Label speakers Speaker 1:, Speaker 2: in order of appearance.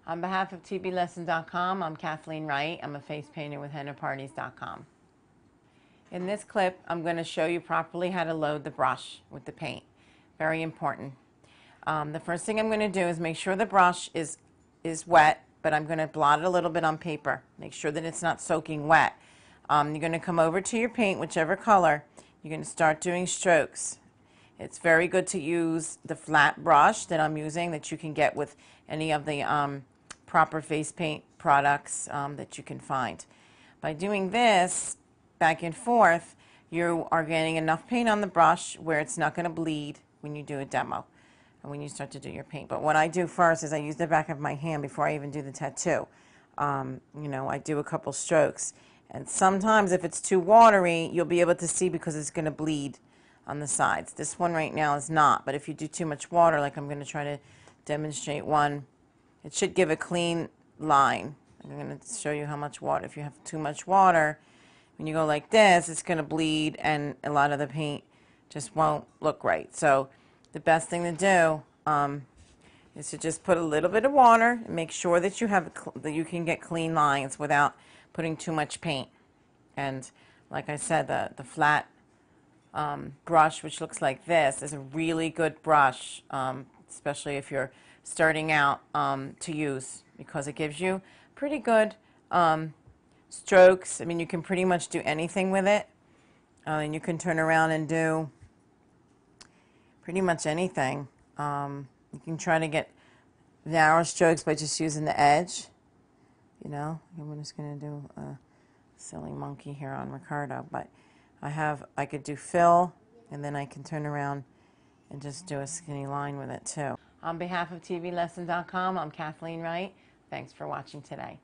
Speaker 1: On behalf of tblesson.com, I'm Kathleen Wright. I'm a face painter with hennaparties.com. In this clip, I'm going to show you properly how to load the brush with the paint. Very important. The first thing I'm going to do is make sure the brush is wet, but I'm going to blot it a little bit on paper. Make sure that it's not soaking wet. You're going to come over to your paint, whichever color. You're going to start doing strokes. It's very good to use the flat brush that I'm using that you can get with any of the proper face paint products that you can find. By doing this back and forth, you are getting enough paint on the brush where it's not going to bleed when you do a demo and when you start to do your paint. But what I do first is I use the back of my hand before I even do the tattoo. I do a couple strokes. And sometimes if it's too watery, you'll be able to see because it's going to bleed on the sides. This one right now is not, but if you do too much water, like I'm going to try to demonstrate one, it should give a clean line. I'm going to show you how much water. If you have too much water, when you go like this, it's going to bleed and a lot of the paint just won't look right. So the best thing to do is to just put a little bit of water and make sure that you can get clean lines without putting too much paint. And like I said, the flat brush, which looks like this, is a really good brush, especially if you're starting out to use, because it gives you pretty good strokes. I mean, you can pretty much do anything with it, and you can turn around and do pretty much anything. You can try to get narrow strokes by just using the edge. I'm just going to do a silly monkey here on Ricardo, but I could do fill, and then I can turn around and just do a skinny line with it too. On behalf of tblesson.com, I'm Kathleen Wright. Thanks for watching today.